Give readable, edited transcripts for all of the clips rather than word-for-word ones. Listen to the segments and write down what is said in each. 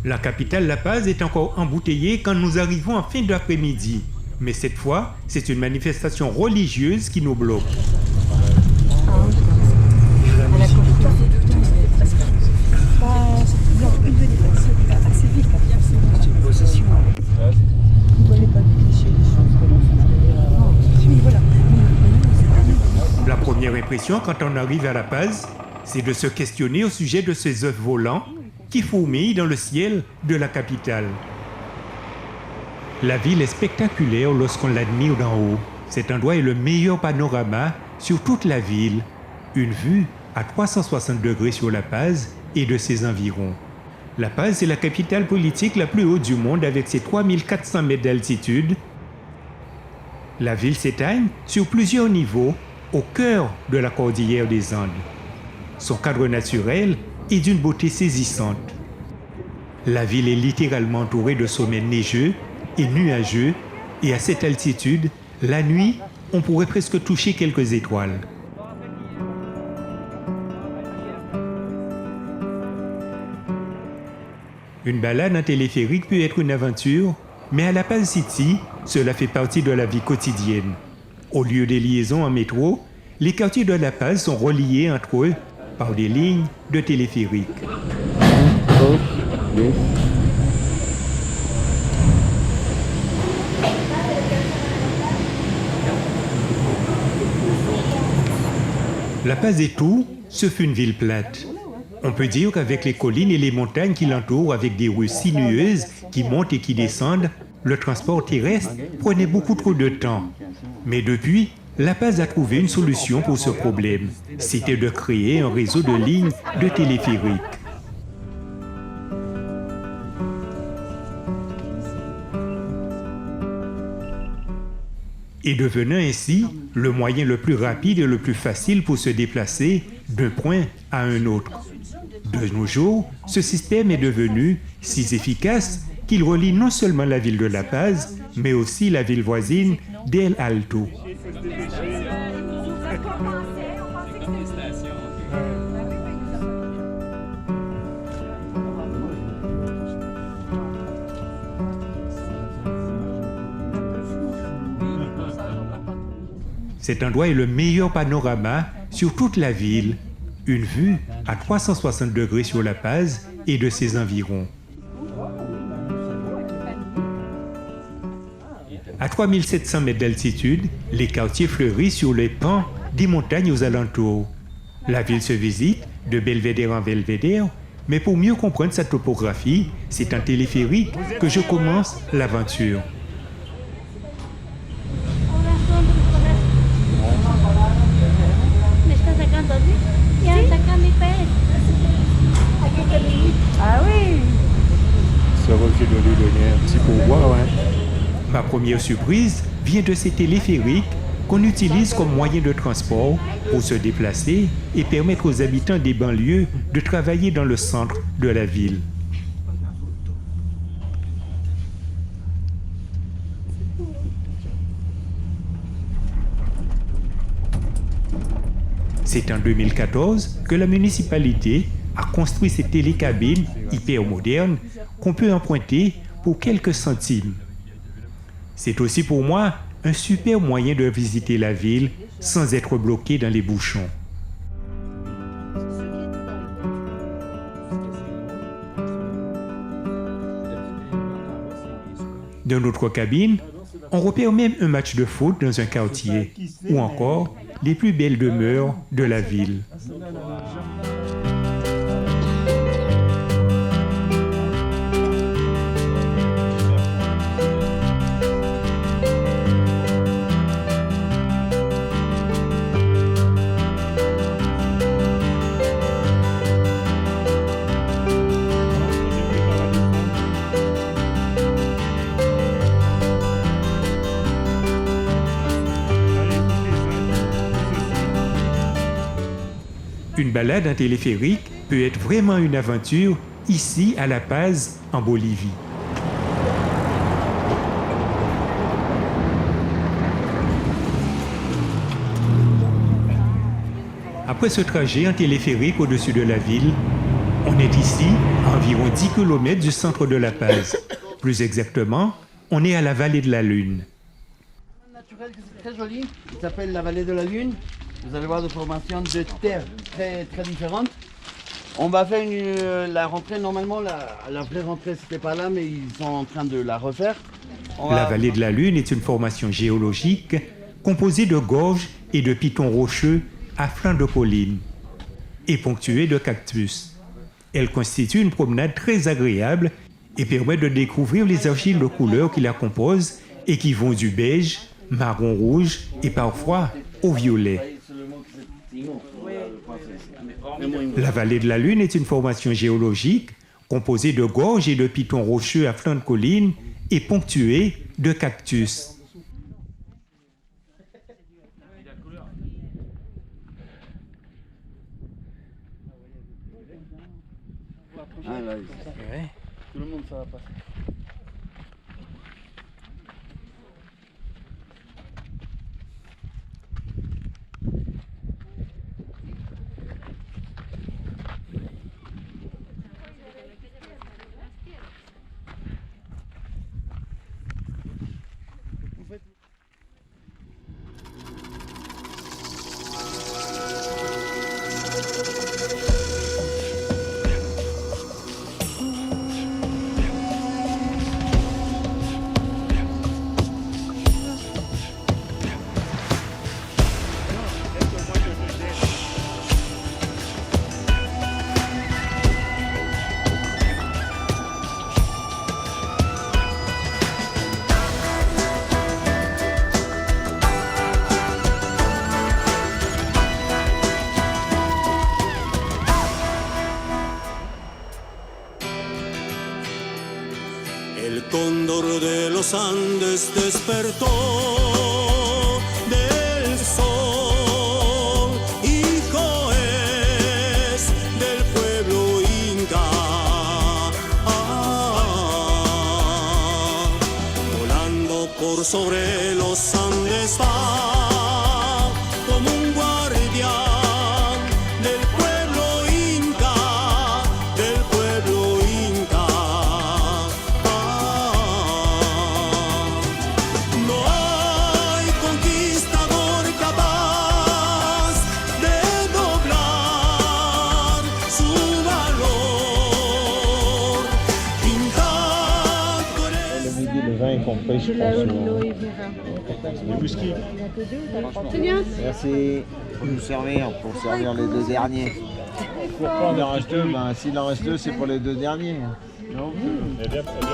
La capitale La Paz est encore embouteillée quand nous arrivons en fin d'après-midi. Mais cette fois, c'est une manifestation religieuse qui nous bloque. La première impression quand on arrive à La Paz, c'est de se questionner au sujet de ces œufs volants qui fourmillent dans le ciel de la capitale. La ville est spectaculaire lorsqu'on l'admire d'en haut. Cet endroit est le meilleur panorama sur toute la ville, une vue à 360 degrés sur La Paz et de ses environs. La Paz est la capitale politique la plus haute du monde avec ses 3400 mètres d'altitude. La ville s'étend sur plusieurs niveaux au cœur de la cordillère des Andes. Son cadre naturel est d'une beauté saisissante. La ville est littéralement entourée de sommets neigeux et nuageux, et à cette altitude, la nuit, on pourrait presque toucher quelques étoiles. Une balade en téléphérique peut être une aventure, mais à La Paz City, cela fait partie de la vie quotidienne. Au lieu des liaisons en métro, les quartiers de La Paz sont reliés entre eux par des lignes de téléphérique. La Paz est tout, sauf une ville plate. On peut dire qu'avec les collines et les montagnes qui l'entourent avec des rues sinueuses qui montent et qui descendent, le transport terrestre prenait beaucoup trop de temps. Mais depuis, La Paz a trouvé une solution pour ce problème. C'était de créer un réseau de lignes de téléphérique. Et devenant ainsi le moyen le plus rapide et le plus facile pour se déplacer d'un point à un autre. De nos jours, ce système est devenu si efficace qu'il relie non seulement la ville de La Paz, mais aussi la ville voisine d'El Alto. Cet endroit est le meilleur panorama sur toute la ville, une vue à 360 degrés sur La Paz et de ses environs. À 3700 mètres d'altitude, les quartiers fleurissent sur les pans des montagnes aux alentours. La ville se visite de belvédère en belvédère, mais pour mieux comprendre sa topographie, c'est en téléphérique que je commence l'aventure. Ah oui! Ça va, j'ai donné un petit pourboire, hein. Ma première surprise vient de ces téléphériques qu'on utilise comme moyen de transport pour se déplacer et permettre aux habitants des banlieues de travailler dans le centre de la ville. C'est en 2014 que la municipalité a construit ces télécabines hyper modernes qu'on peut emprunter pour quelques centimes. C'est aussi pour moi un super moyen de visiter la ville sans être bloqué dans les bouchons. Dans notre cabine, on repère même un match de foot dans un quartier, ou encore les plus belles demeures de la ville. Une balade en téléphérique peut être vraiment une aventure ici à La Paz, en Bolivie. Après ce trajet en téléphérique au-dessus de la ville, On est ici à environ 10 km du centre de La Paz. Plus exactement, on est à la vallée de la Lune. Naturel, c'est très joli, qui s'appelle la vallée de la Lune. Vous allez voir des formations de terre très, très différentes. On va faire la rentrée, normalement, la vraie rentrée, c'était pas là, mais ils sont en train de la refaire. La vallée de la Lune est une formation géologique composée de gorges et de pitons rocheux à flanc de collines et ponctuée de cactus. Elle constitue une promenade très agréable et permet de découvrir les argiles de couleurs qui la composent et qui vont du beige, marron rouge et parfois au violet. La vallée de la Lune est une formation géologique composée de gorges et de pitons rocheux à flanc de collines et ponctuée de cactus. Ah, là, ouais. Tout le monde ça va passer. El cóndor de los Andes despertó del sol, hijo es del pueblo inca. Volando por sobre los Andes va como un guardián del pueblo inca, del pueblo inca. No hay conquistador capaz de doblar su valor, pintando en Le midi, le vin est compris, je pense. Du whisky. Merci pour nous servir, pour servir les deux derniers. Pourquoi Il en reste deux, ben, s'il en reste deux, c'est pour les deux derniers. Non, elle vient prochaine.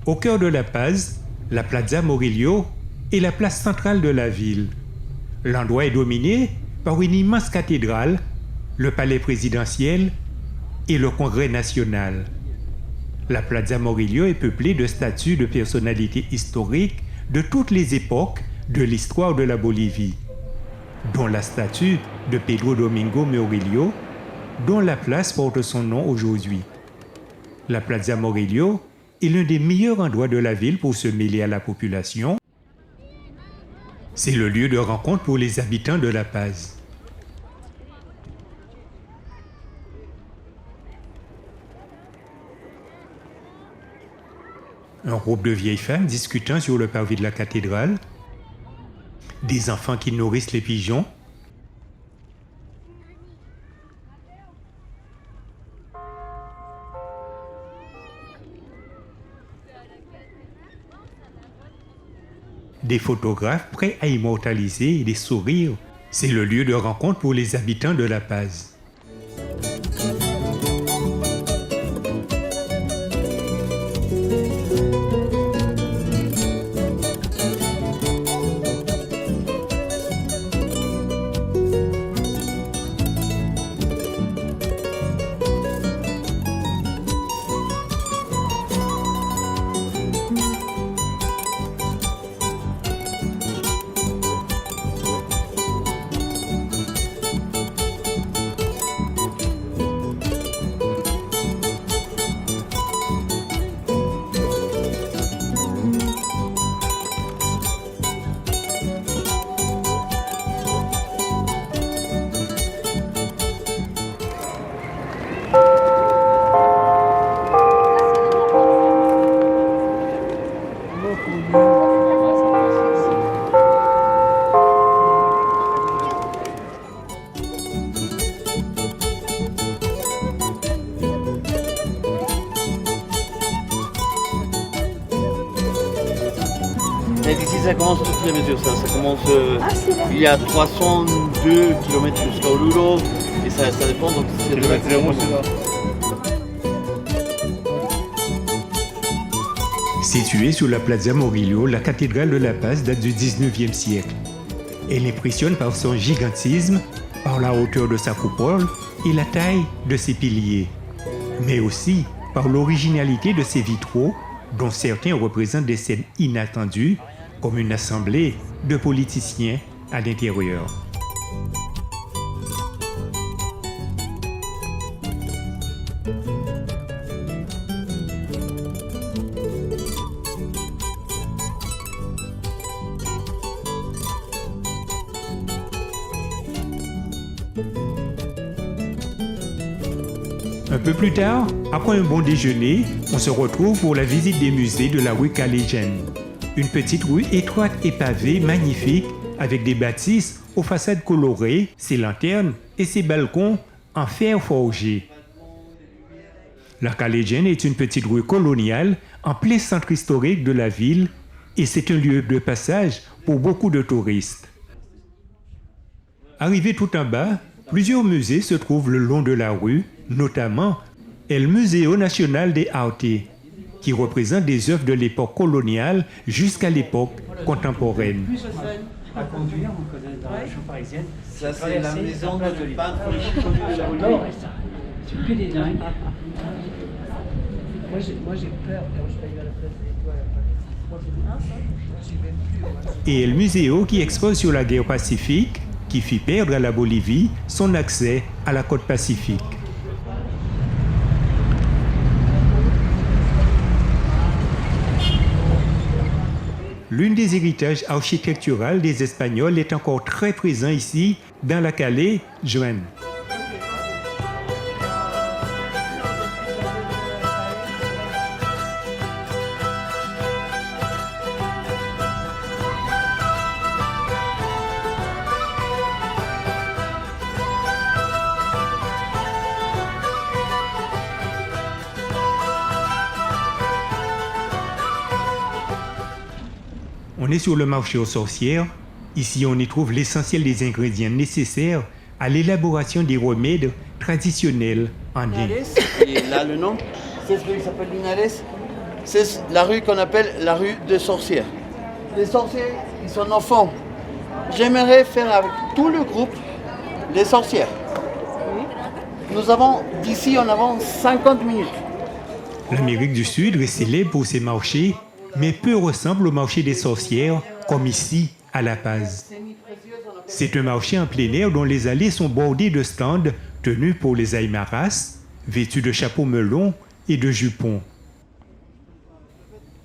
Au cœur de La Paz, la Plaza Morillo est la place centrale de la ville. L'endroit est dominé par une immense cathédrale, le palais présidentiel et le Congrès national. La Plaza Morillo est peuplée de statues de personnalités historiques de toutes les époques de l'histoire de la Bolivie, dont la statue de Pedro Domingo Murillo, dont la place porte son nom aujourd'hui. La Plaza Morillo est l'un des meilleurs endroits de la ville pour se mêler à la population. C'est le lieu de rencontre pour les habitants de La Paz. Un groupe de vieilles femmes discutant sur le parvis de la cathédrale, des enfants qui nourrissent les pigeons, des photographes prêts à immortaliser des sourires. C'est le lieu de rencontre pour les habitants de La Paz. Et d'ici, ça commence toutes les mesures. Ça commence. Il y a 302 km jusqu'à Oruro. Et ça dépend. Donc, c'est de Située sur la Plaza Morillo, la cathédrale de La Paz date du 19e siècle. Elle impressionne par son gigantisme, par la hauteur de sa coupole et la taille de ses piliers, mais aussi par l'originalité de ses vitraux, dont certains représentent des scènes inattendues, comme une assemblée de politiciens à l'intérieur. Un peu plus tard, après un bon déjeuner, on se retrouve pour la visite des musées de la rue Calégienne. Une petite rue étroite et pavée magnifique avec des bâtisses aux façades colorées, ses lanternes et ses balcons en fer forgé. La Calégienne est une petite rue coloniale en plein centre historique de la ville et c'est un lieu de passage pour beaucoup de touristes. Arrivé tout en bas, plusieurs musées se trouvent le long de la rue, notamment El Museo Nacional de Arte, qui représente des œuvres de l'époque coloniale jusqu'à l'époque contemporaine. À conduire, on connaît dans la région parisienne. Ça, c'est la maison de peintre. J'adore ça. C'est que des dingues. Moi j'ai peur quand je paye à la place des étoiles. Et El Museo qui expose sur la guerre pacifique, qui fit perdre à la Bolivie son accès à la côte pacifique. L'un des héritages architecturaux des Espagnols est encore très présent ici, dans la Calégienne. On est sur le marché aux sorcières. Ici, on y trouve l'essentiel des ingrédients nécessaires à l'élaboration des remèdes traditionnels andins. Et là, le nom, cette rue s'appelle Linares. C'est la rue qu'on appelle la rue des sorcières. Les sorciers, ils sont enfants. J'aimerais faire avec tout le groupe les sorcières. Nous avons, d'ici en avant, 50 minutes. L'Amérique du Sud est célèbre pour ses marchés, mais peu ressemble au marché des sorcières, comme ici, à La Paz. C'est un marché en plein air dont les allées sont bordées de stands tenus pour les aymaras, vêtus de chapeaux melons et de jupons.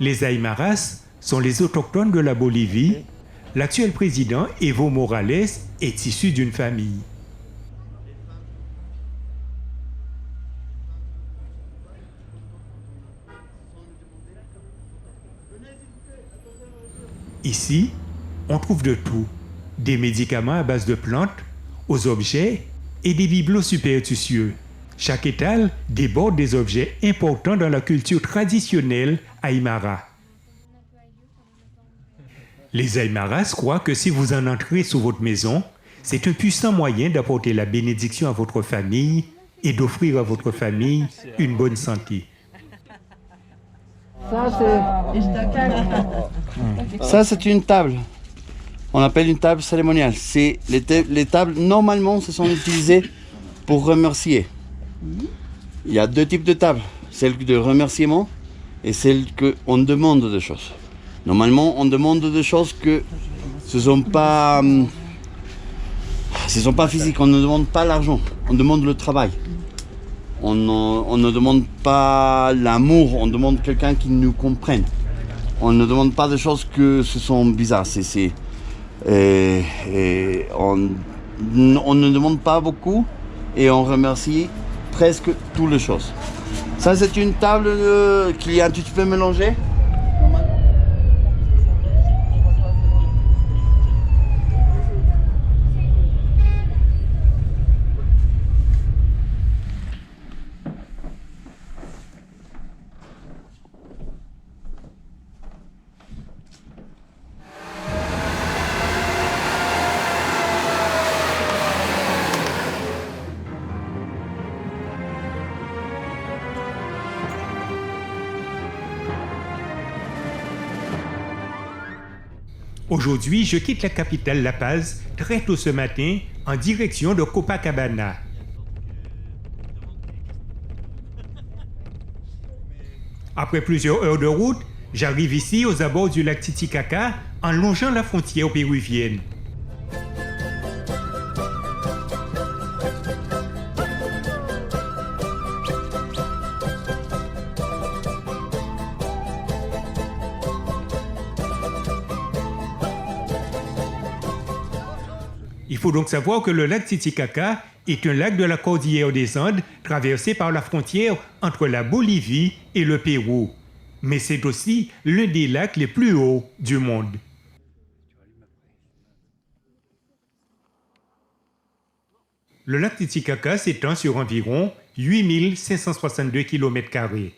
Les aymaras sont les autochtones de la Bolivie. L'actuel président, Evo Morales, est issu d'une famille. Ici, on trouve de tout, des médicaments à base de plantes, aux objets et des bibelots superstitieux. Chaque étal déborde des objets importants dans la culture traditionnelle aymara. Les Aymaras croient que si vous en entrez sous votre maison, c'est un puissant moyen d'apporter la bénédiction à votre famille et d'offrir à votre famille une bonne santé. Ça, c'est une table. On appelle une table cérémoniale. C'est les tables, normalement, se sont utilisées pour remercier. Il y a deux types de tables. Celle de remerciement et celle qu'on demande des choses. Normalement, on demande des choses que ce ne sont pas physiques. On ne demande pas l'argent. On demande le travail. On ne demande pas l'amour. On demande quelqu'un qui nous comprenne. On ne demande pas des choses que ce sont bizarres. On ne demande pas beaucoup et on remercie presque toutes les choses. Ça, c'est une table qui est un petit peu mélangée. Aujourd'hui, je quitte la capitale La Paz très tôt ce matin en direction de Copacabana. Après plusieurs heures de route, j'arrive ici aux abords du lac Titicaca en longeant la frontière péruvienne. Il faut donc savoir que le lac Titicaca est un lac de la cordillère des Andes traversé par la frontière entre la Bolivie et le Pérou. Mais c'est aussi l'un des lacs les plus hauts du monde. Le lac Titicaca s'étend sur environ 8562 km².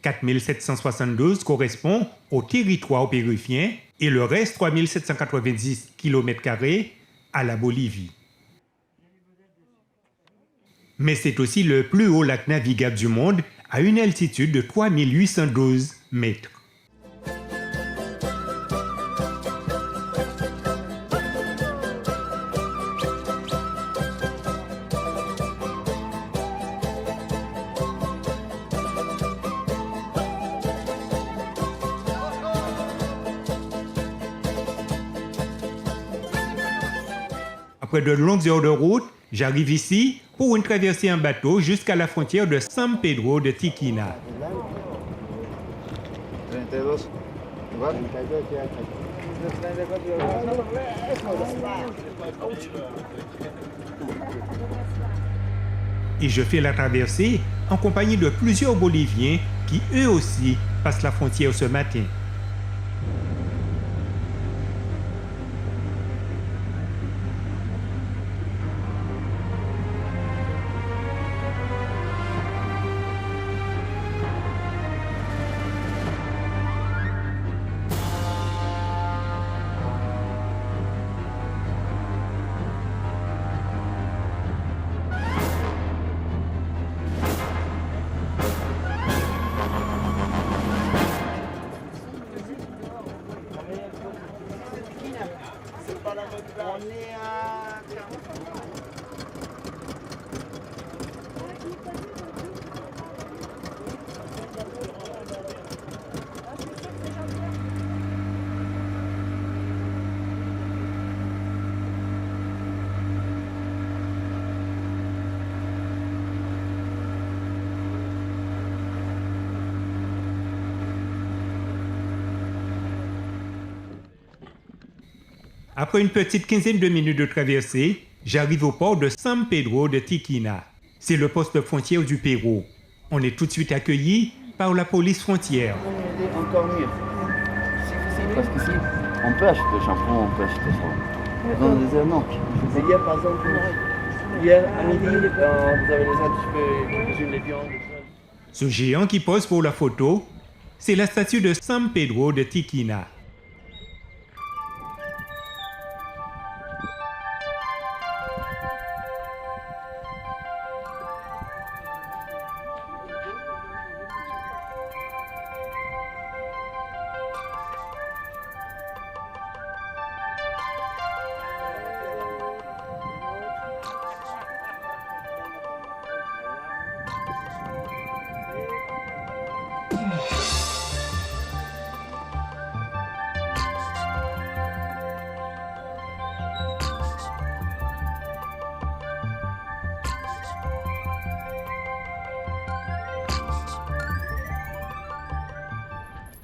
4772 correspond au territoire péruvien et le reste 3790 km² à la Bolivie. Mais c'est aussi le plus haut lac navigable du monde à une altitude de 3812 mètres. Après de longues heures de route, j'arrive ici pour une traversée en bateau jusqu'à la frontière de San Pedro de Tiquina. Et je fais la traversée en compagnie de plusieurs Boliviens qui eux aussi passent la frontière ce matin. Après une petite quinzaine de minutes de traversée, j'arrive au port de San Pedro de Tiquina. C'est le poste de frontière du Pérou. On est tout de suite accueillis par la police frontière. Encore mieux. Parce qu'ici, on peut acheter le shampoing, on peut acheter ça. Dans le désert, non. Hier, par exemple, hier à midi, vous avez déjà un petit peu les viandes. Ce géant qui pose pour la photo, c'est la statue de San Pedro de Tiquina.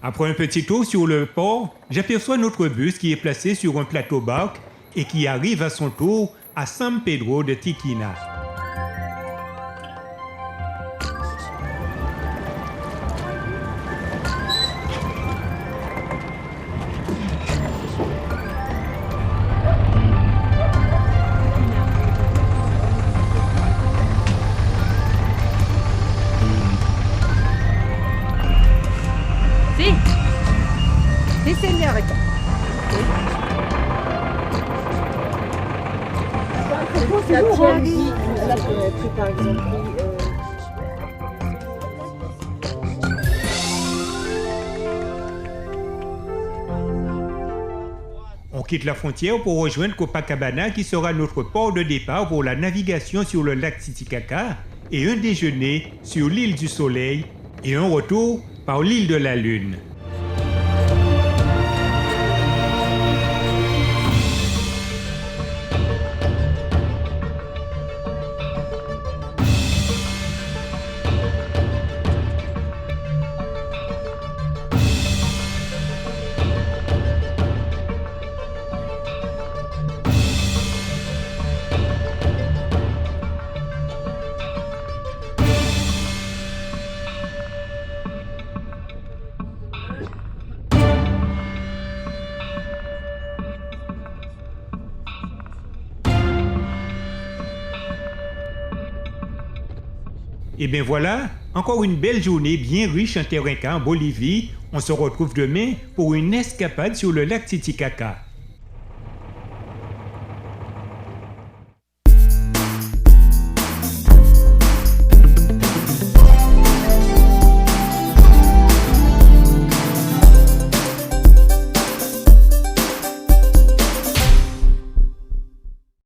Après un petit tour sur le port, j'aperçois notre bus qui est placé sur un plateau barque et qui arrive à son tour à San Pedro de Tiquina. Sí. Sí, señorita. La tienne dit, là, j'aurais pris par exemple. On quitte la frontière pour rejoindre Copacabana qui sera notre port de départ pour la navigation sur le lac Titicaca et un déjeuner sur l'île du Soleil et un retour par l'île de la Lune. Et bien voilà, encore une belle journée bien riche en terrain en Bolivie. On se retrouve demain pour une escapade sur le lac Titicaca.